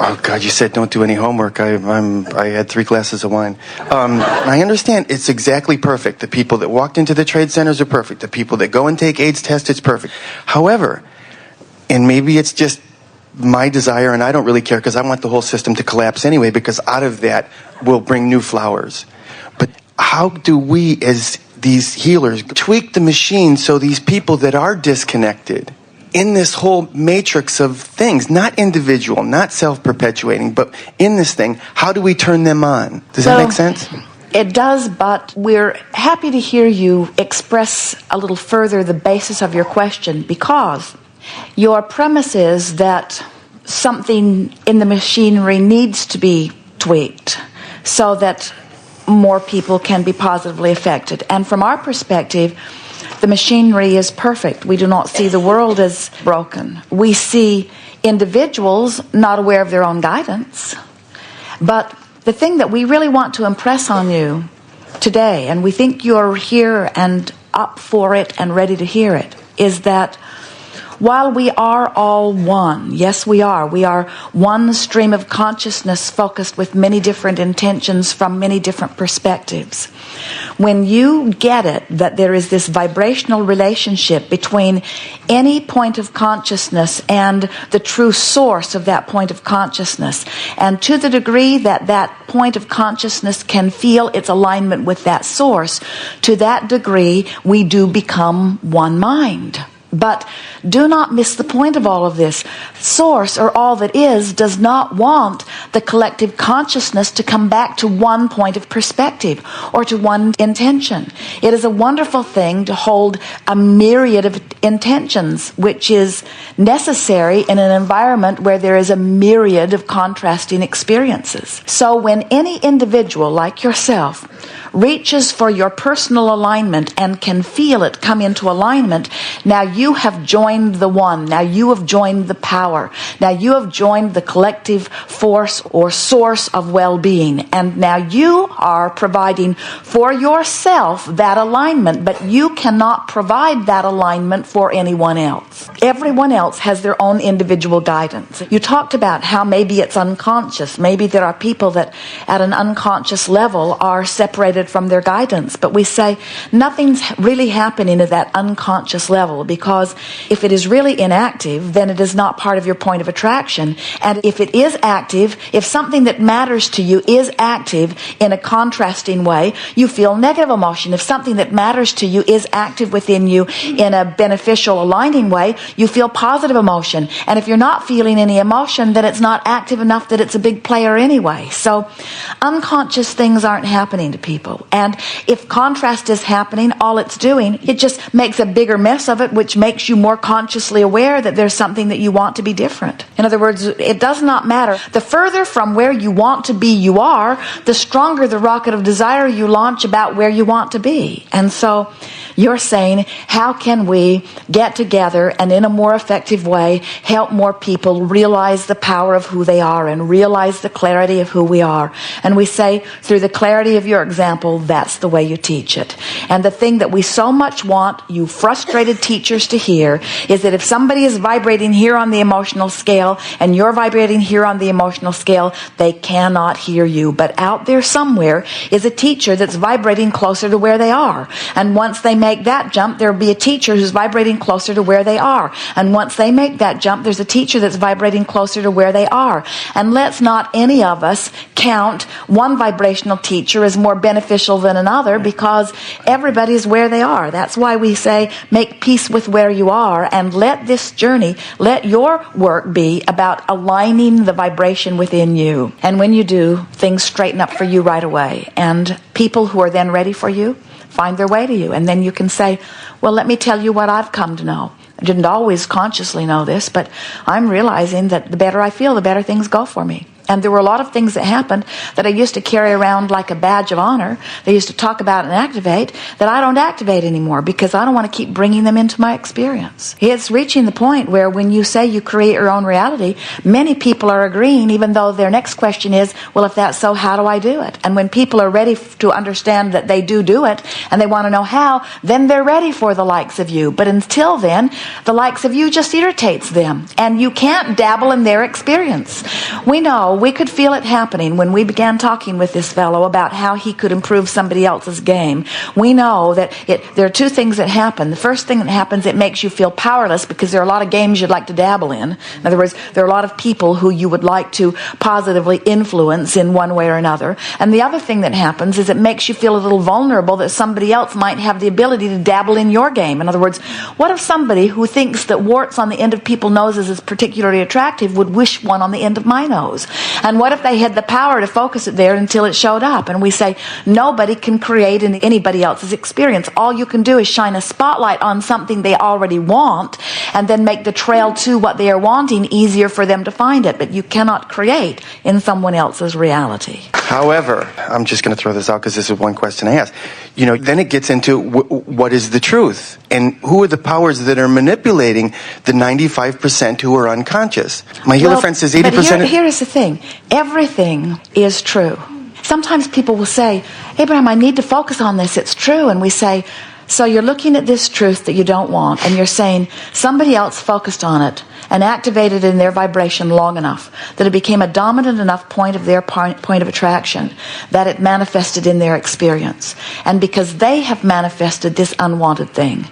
Oh, God, you said don't do any homework. I had 3 glasses of wine. I understand it's exactly perfect. The people that walked into the trade centers are perfect. The people that go and take AIDS tests, it's perfect. However, and maybe it's just my desire, and I don't really care because I want the whole system to collapse anyway, because out of that will bring new flowers. But how do we, as these healers, tweak the machine so these people that are disconnected in this whole matrix of things, not individual, not self-perpetuating, but in this thing, how do we turn them on? Does that make sense? It does, but we're happy to hear you express a little further the basis of your question, because your premise is that something in the machinery needs to be tweaked so that more people can be positively affected. And from our perspective, the machinery is perfect. We do not see the world as broken. We see individuals not aware of their own guidance. But the thing that we really want to impress on you today, and we think you're here and up for it and ready to hear it, is that while we are all one, yes we are one stream of consciousness focused with many different intentions from many different perspectives. When you get it, that there is this vibrational relationship between any point of consciousness and the true source of that point of consciousness, and to the degree that that point of consciousness can feel its alignment with that source, to that degree we do become one mind. But do not miss the point of all of this. Source, or all that is, does not want the collective consciousness to come back to one point of perspective or to one intention. It is a wonderful thing to hold a myriad of intentions, which is necessary in an environment where there is a myriad of contrasting experiences. So when any individual like yourself reaches for your personal alignment and can feel it come into alignment, now you have joined the one. Now you have joined the power. Now you have joined the collective force or source of well-being. And now you are providing for yourself that alignment, but you cannot provide that alignment for anyone else. Everyone else has their own individual guidance. You talked about how maybe it's unconscious. Maybe there are people that at an unconscious level are separated from their guidance. But we say nothing's really happening at that unconscious level, because if it is really inactive, then it is not part of your point of attraction. And if it is active, if something that matters to you is active in a contrasting way, you feel negative emotion. If something that matters to you is active within you in a beneficial, aligning way, you feel positive emotion. And if you're not feeling any emotion, then it's not active enough that it's a big player anyway. So unconscious things aren't happening to people. And if contrast is happening, all it's doing, it just makes a bigger mess of it, which makes you more consciously aware that there's something that you want to be different. In other words, it does not matter. The further from where you want to be you are, the stronger the rocket of desire you launch about where you want to be. And so you're saying, how can we get together and in a more effective way help more people realize the power of who they are and realize the clarity of who we are? And we say, through the clarity of your example, that's the way you teach it. And the thing that we so much want you frustrated teachers to hear is that if somebody is vibrating here on the emotional scale and you're vibrating here on the emotional scale, they cannot hear you. But out there somewhere is a teacher that's vibrating closer to where they are. And once they make that jump, there'll be a teacher who's vibrating closer to where they are. And once they make that jump, there's a teacher that's vibrating closer to where they are. And let's not any of us count one vibrational teacher as more beneficial than another, because everybody's where they are. That's why we say, make peace with where you are and let this journey, let your work be about aligning the vibration within you. And when you do, things straighten up for you right away. And people who are then ready for you find their way to you. And then you can say, well, let me tell you what I've come to know. I didn't always consciously know this, but I'm realizing that the better I feel, the better things go for me. And there were a lot of things that happened that I used to carry around like a badge of honor. They used to talk about and activate that I don't activate anymore because I don't want to keep bringing them into my experience. It's reaching the point where when you say you create your own reality, many people are agreeing, even though their next question is, well, if that's so, how do I do it? And when people are ready to understand that they do it, and they want to know how, then they're ready for the likes of you. But until then, the likes of you just irritates them. And you can't dabble in their experience. We know, we could feel it happening when we began talking with this fellow about how he could improve somebody else's game. We know that there are two things that happen. The first thing that happens, it makes you feel powerless because there are a lot of games you'd like to dabble in. In other words, there are a lot of people who you would like to positively influence in one way or another. And the other thing that happens is it makes you feel a little vulnerable that somebody else might have the ability to dabble in your game. In other words, what if somebody who thinks that warts on the end of people's noses is particularly attractive would wish one on the end of my nose? And what if they had the power to focus it there until it showed up? And we say, nobody can create anybody else's experience. All you can do is shine a spotlight on something they already want and then make the trail to what they are wanting easier for them to find it. But you cannot create in someone else's reality. However, I'm just going to throw this out because this is one question I asked. Then it gets into what is the truth? And who are the powers that are manipulating the 95% who are unconscious? My healer friend says 80%. But here is the thing. Everything is true. Sometimes people will say, Abraham, I need to focus on this. It's true. And we say, so you're looking at this truth that you don't want, and you're saying somebody else focused on it and activated in their vibration long enough that it became a dominant enough point of their point of attraction that it manifested in their experience. And because they have manifested this unwanted thing,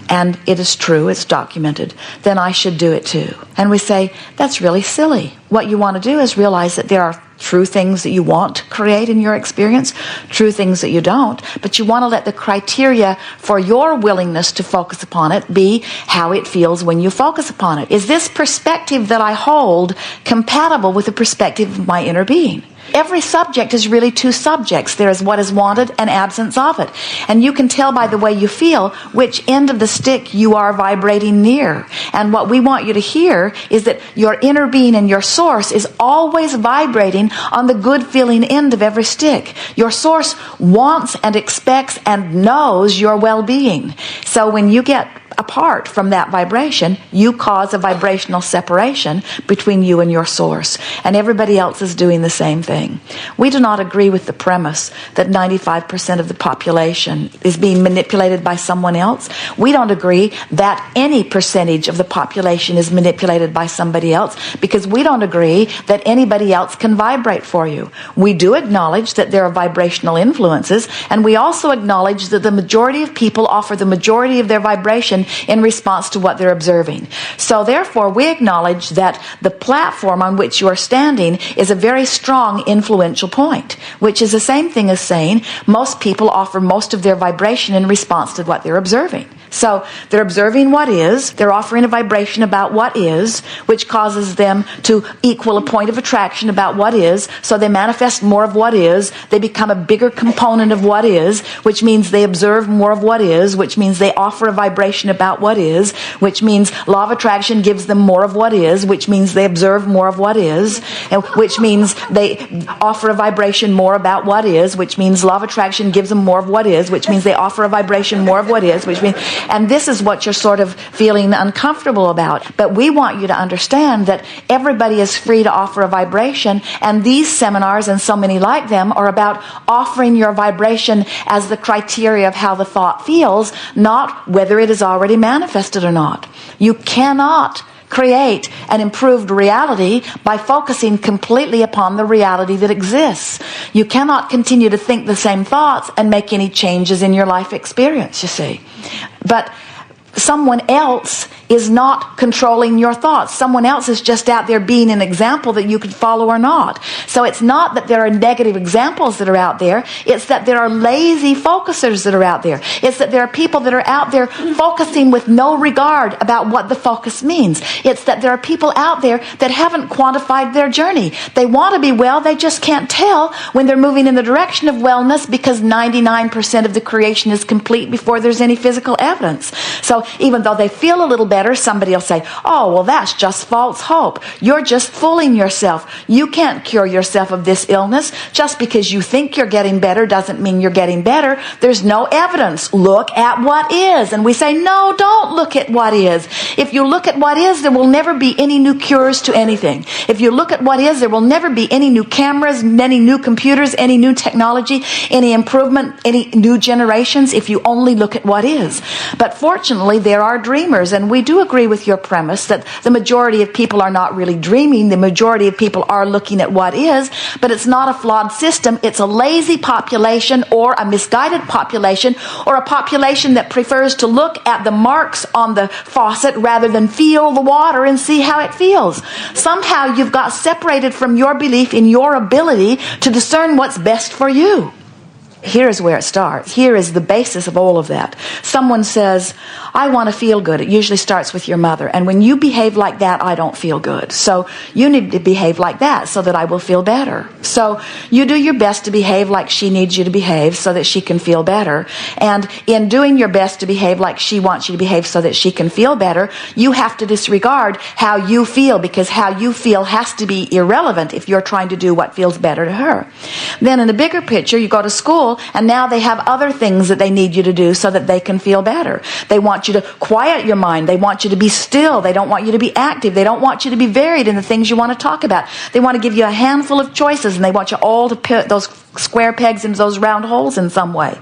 and it is true, it's documented, then I should do it too. And we say, that's really silly. What you want to do is realize that there are true things that you want to create in your experience, true things that you don't, but you want to let the criteria for your willingness to focus upon it be how it feels when you focus upon it. Is this perspective that I hold compatible with the perspective of my inner being? Every subject is really two subjects. There is what is wanted and absence of it. And you can tell by the way you feel which end of the stick you are vibrating near. And what we want you to hear is that your inner being and your source is always vibrating on the good feeling end of every stick. Your source wants and expects and knows your well-being. So when you get apart from that vibration, you cause a vibrational separation between you and your source. And everybody else is doing the same thing. We do not agree with the premise that 95% of the population is being manipulated by someone else. We don't agree that any percentage of the population is manipulated by somebody else because we don't agree that anybody else can vibrate for you. We do acknowledge that there are vibrational influences, and we also acknowledge that the majority of people offer the majority of their vibration in response to what they're observing. So therefore, we acknowledge that the platform on which you are standing is a very strong influential point, which is the same thing as saying most people offer most of their vibration in response to what they're observing. So they're observing what is, they're offering a vibration about what is, which causes them to equal a point of attraction about what is, so they manifest more of what is, they become a bigger component of what is, which means they observe more of what is, which means they offer a vibration about what is, which means law of attraction gives them more of what is, which means they observe more of what is, and which means they offer a vibration more about what is, which means law of attraction gives them more of what is, which means they offer a vibration more of what is, which means, and this is what you're sort of feeling uncomfortable about. But we want you to understand that everybody is free to offer a vibration, and these seminars and so many like them are about offering your vibration as the criteria of how the thought feels, not whether it is already manifested or not. You cannot create an improved reality by focusing completely upon the reality that exists. You cannot continue to think the same thoughts and make any changes in your life experience, you see. But someone else is not controlling your thoughts. Someone else is just out there being an example that you could follow or not. So it's not that there are negative examples that are out there. It's that there are lazy focusers that are out there. It's that there are people that are out there focusing with no regard about what the focus means. It's that there are people out there that haven't quantified their journey. They want to be well, they just can't tell when they're moving in the direction of wellness because 99% of the creation is complete before there's any physical evidence. So even though they feel a little better, somebody will say, oh, well, that's just false hope. You're just fooling yourself. You can't cure yourself of this illness. Just because you think you're getting better doesn't mean you're getting better. There's no evidence. Look at what is. And we say, no, don't look at what is. If you look at what is, there will never be any new cures to anything. If you look at what is, there will never be any new cameras, any new computers, any new technology, any improvement, any new generations, if you only look at what is. But fortunately, there are dreamers, and we do agree with your premise that the majority of people are not really dreaming. The majority of people are looking at what is, but it's not a flawed system. It's a lazy population or a misguided population or a population that prefers to look at the marks on the faucet rather than feel the water and see how it feels. Somehow you've got separated from your belief in your ability to discern what's best for you. Here's where it starts. Here is the basis of all of that. Someone says, I want to feel good. It usually starts with your mother. And when you behave like that, I don't feel good. So you need to behave like that so that I will feel better. So you do your best to behave like she needs you to behave so that she can feel better. And in doing your best to behave like she wants you to behave so that she can feel better, you have to disregard how you feel, because how you feel has to be irrelevant if you're trying to do what feels better to her. Then in the bigger picture, you go to school, and now they have other things that they need you to do so that they can feel better. They want you to quiet your mind. They want you to be still. They don't want you to be active. They don't want you to be varied in the things you want to talk about. They want to give you a handful of choices, and they want you all to put those square pegs into those round holes in some way.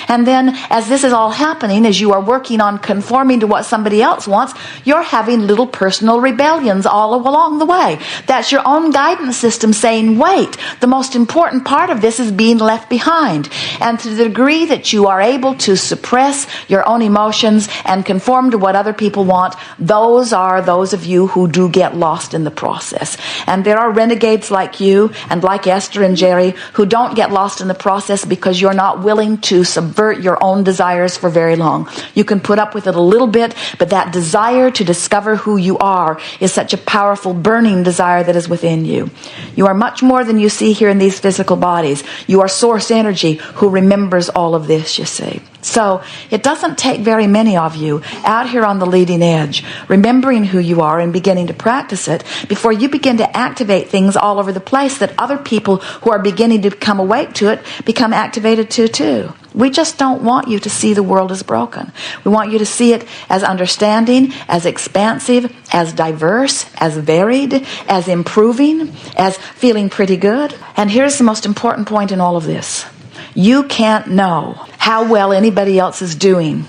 And then as this is all happening, as you are working on conforming to what somebody else wants, you're having little personal rebellions all along the way. That's your own guidance system saying, wait, the most important part of this is being left behind. And to the degree that you are able to suppress your own emotions and conform to what other people want, those are those of you who do get lost in the process. And there are renegades like you and like Esther and Jerry who don't get lost in the process because you're not willing to subvert your own desires for very long. You can put up with it a little bit, but that desire to discover who you are is such a powerful burning desire that is within you. You are much more than you see here in these physical bodies. You are source energy who remembers all of this, you see. So it doesn't take very many of you out here on the leading edge, remembering who you are and beginning to practice it before you begin to activate things all over the place that other people who are beginning to become awake to it become activated to too. We just don't want you to see the world as broken. We want you to see it as understanding, as expansive, as diverse, as varied, as improving, as feeling pretty good. And here's the most important point in all of this. You can't know how well anybody else is doing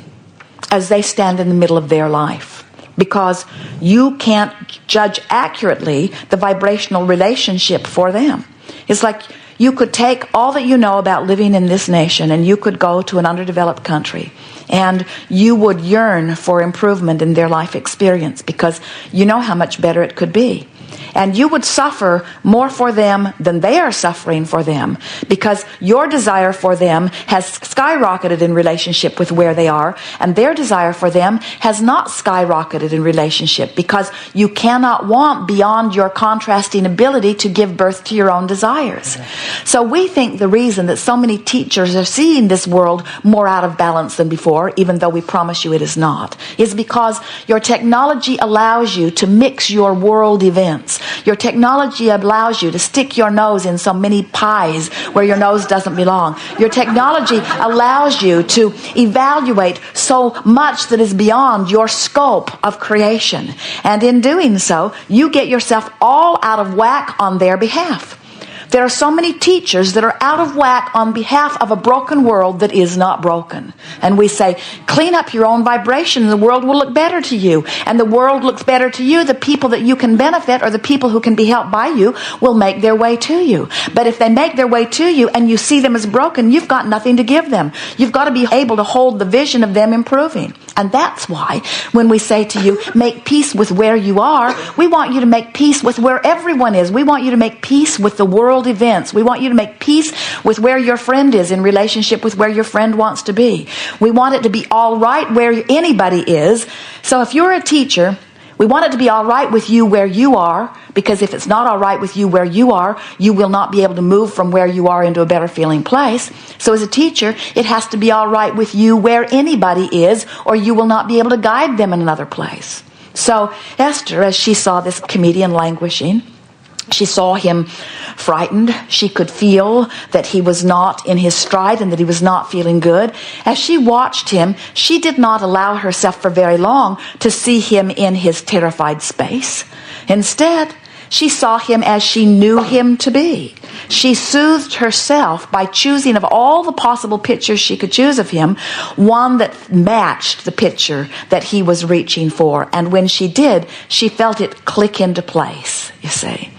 as they stand in the middle of their life, because you can't judge accurately the vibrational relationship for them. It's like you could take all that you know about living in this nation and you could go to an underdeveloped country and you would yearn for improvement in their life experience because you know how much better it could be. And you would suffer more for them than they are suffering for them, because your desire for them has skyrocketed in relationship with where they are, and their desire for them has not skyrocketed in relationship, because you cannot want beyond your contrasting ability to give birth to your own desires. So we think the reason that so many teachers are seeing this world more out of balance than before, even though we promise you it is not, is because your technology allows you to mix your world events. Your technology allows you to stick your nose in so many pies where your nose doesn't belong. Your technology allows you to evaluate so much that is beyond your scope of creation. And in doing so, you get yourself all out of whack on their behalf. There are so many teachers that are out of whack on behalf of a broken world that is not broken. And we say, clean up your own vibration and the world will look better to you. And the world looks better to you. The people that you can benefit or the people who can be helped by you will make their way to you. But if they make their way to you and you see them as broken, you've got nothing to give them. You've got to be able to hold the vision of them improving. And that's why when we say to you, make peace with where you are, we want you to make peace with where everyone is. We want you to make peace with the world events. We want you to make peace with where your friend is in relationship with where your friend wants to be. We want it to be all right where anybody is. So if you're a teacher, We want it to be all right with you where you are, because if it's not all right with you where you are, you will not be able to move from where you are into a better feeling place. So as a teacher, it has to be all right with you where anybody is, or you will not be able to guide them in another place. So Esther, as she saw this comedian languishing, she saw him frightened. She could feel that he was not in his stride and that he was not feeling good. As she watched him, she did not allow herself for very long to see him in his terrified space. Instead, she saw him as she knew him to be. She soothed herself by choosing, of all the possible pictures she could choose of him, one that matched the picture that he was reaching for. And when she did, she felt it click into place, you see.